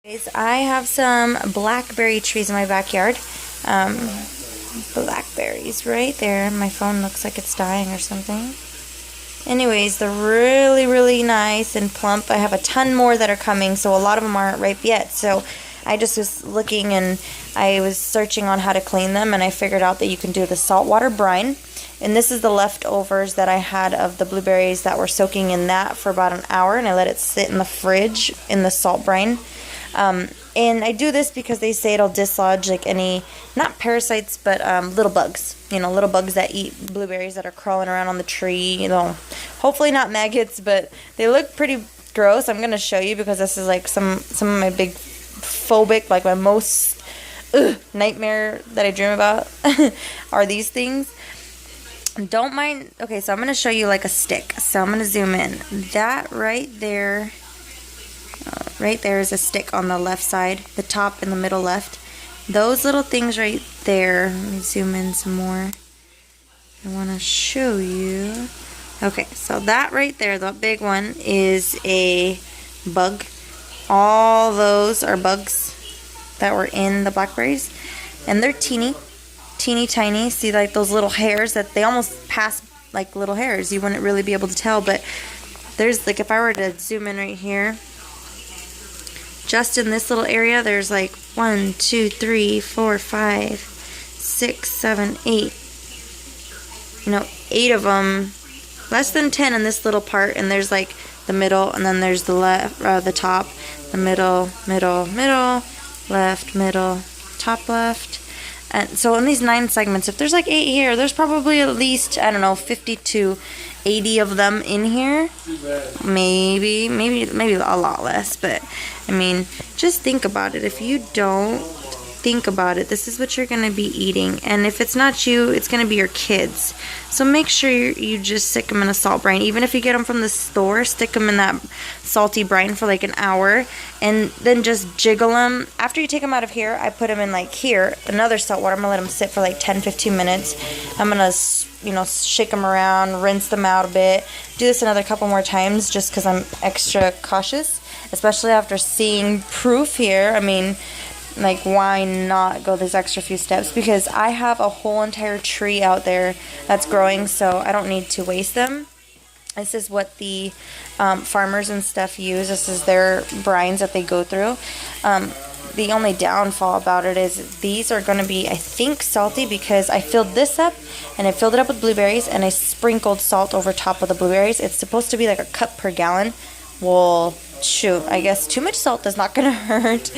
I have some blackberry trees in my backyard. Blackberries right there. My phone looks like it's dying or something. Anyways, they're really, really nice and plump. I have a ton more that are coming, so a lot of them aren't ripe yet. So I just was looking and I was searching on how to clean them, and I figured out that you can do the saltwater brine. And this is the leftovers that I had of the blueberries that were soaking in that for about an hour, and I let it sit in the fridge in the salt brine. And I do this because they say it'll dislodge like any, not parasites, but little bugs. Little bugs that eat blueberries that are crawling around on the tree. Hopefully not maggots, but they look pretty gross. I'm going to show you because this is like some of my big phobic, like my most nightmare that I dream about are these things. Don't mind. Okay, so I'm going to show you like a stick. So I'm going to zoom in. That right there is a stick on the left side, the top in the middle left. Those little things right there, let me zoom in some more. I want to show you. Okay, so that right there, the big one, is a bug. All those are bugs that were in the blackberries. And they're teeny tiny. See, like those little hairs that they almost pass like little hairs. You wouldn't really be able to tell, but there's like, if I were to zoom in right here, just in this little area, there's like 1, 2, 3, 4, 5, 6, 7, 8. 8 of them. Less than 10 in this little part, and there's like the middle, and then there's the left, the top, the middle, left, middle, top left. And so in these 9 segments, if there's like 8 here, there's probably at least, I don't know, 50 to 80 of them in here. Maybe a lot less, but I mean, just think about it. If you don't think about it, this is what you're going to be eating. And if it's not you, it's going to be your kids. So make sure you just stick them in a salt brine. Even if you get them from the store, stick them in that salty brine for like an hour, and then just jiggle them. After you take them out of here, I put them in like here, another salt water. I'm going to let them sit for like 10-15 minutes. I'm going to shake them around, rinse them out a bit. Do this another couple more times just because I'm extra cautious, especially after seeing proof here. I mean, like, why not go these extra few steps? Because I have a whole entire tree out there that's growing, so I don't need to waste them. This is what the farmers and stuff use. This is their brines that they go through. The only downfall about it is these are going to be, I think, salty because I filled this up and I filled it up with blueberries and I sprinkled salt over top of the blueberries. It's supposed to be like a cup per gallon. Well, shoot, I guess too much salt is not going to hurt.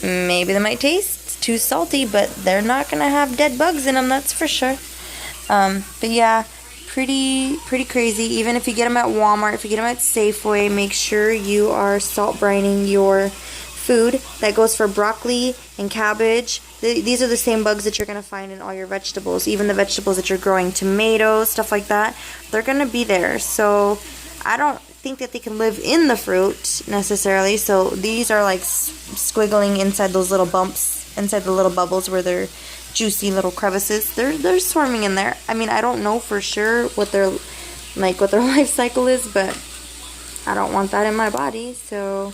Maybe they might taste too salty, but they're not going to have dead bugs in them, that's for sure. But yeah, pretty crazy. Even if you get them at Walmart, if you get them at Safeway, make sure you are salt brining your food. That goes for broccoli and cabbage. These are the same bugs that you're going to find in all your vegetables. Even the vegetables that you're growing, tomatoes, stuff like that, they're going to be there. So I don't think that they can live in the fruit necessarily. So these are like squiggling inside those little bumps, inside the little bubbles where they're juicy little crevices. They're swarming in there. I mean, I don't know for sure what their life cycle is, but I don't want that in my body. So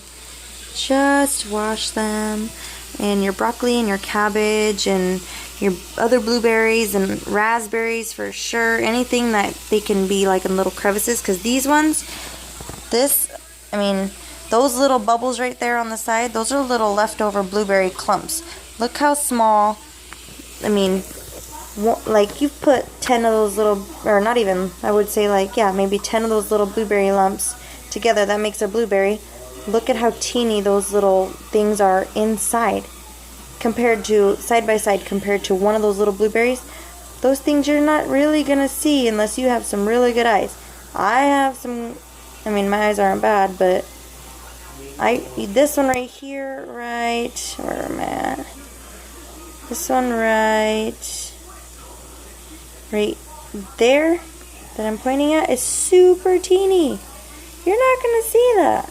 just wash them, and your broccoli and your cabbage and your other blueberries and raspberries for sure. Anything that they can be like in little crevices, because these ones, those little bubbles right there on the side, those are little leftover blueberry clumps. Look how small. I mean, like you put 10 of those little, or not even, I would say like, yeah, maybe 10 of those little blueberry lumps together. That makes a blueberry. Look at how teeny those little things are inside compared to, side by side, compared to one of those little blueberries. Those things you're not really going to see unless you have some really good eyes. I have some, my eyes aren't bad, but this one right here, right, where am I at? This one right there that I'm pointing at is super teeny. You're not going to see that.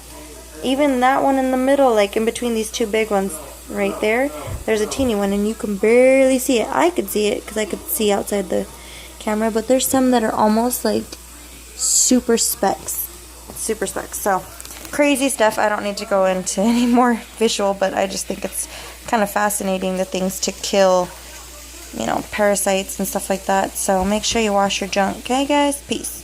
Even that one in the middle, like in between these two big ones right there, there's a teeny one and you can barely see it. I could see it because I could see outside the camera, but there's some that are almost like super specks. So crazy stuff. I don't need to go into any more visual, but I just think it's kind of fascinating, the things to kill, you know, parasites and stuff like that. So make sure you wash your junk. Okay, guys? Peace.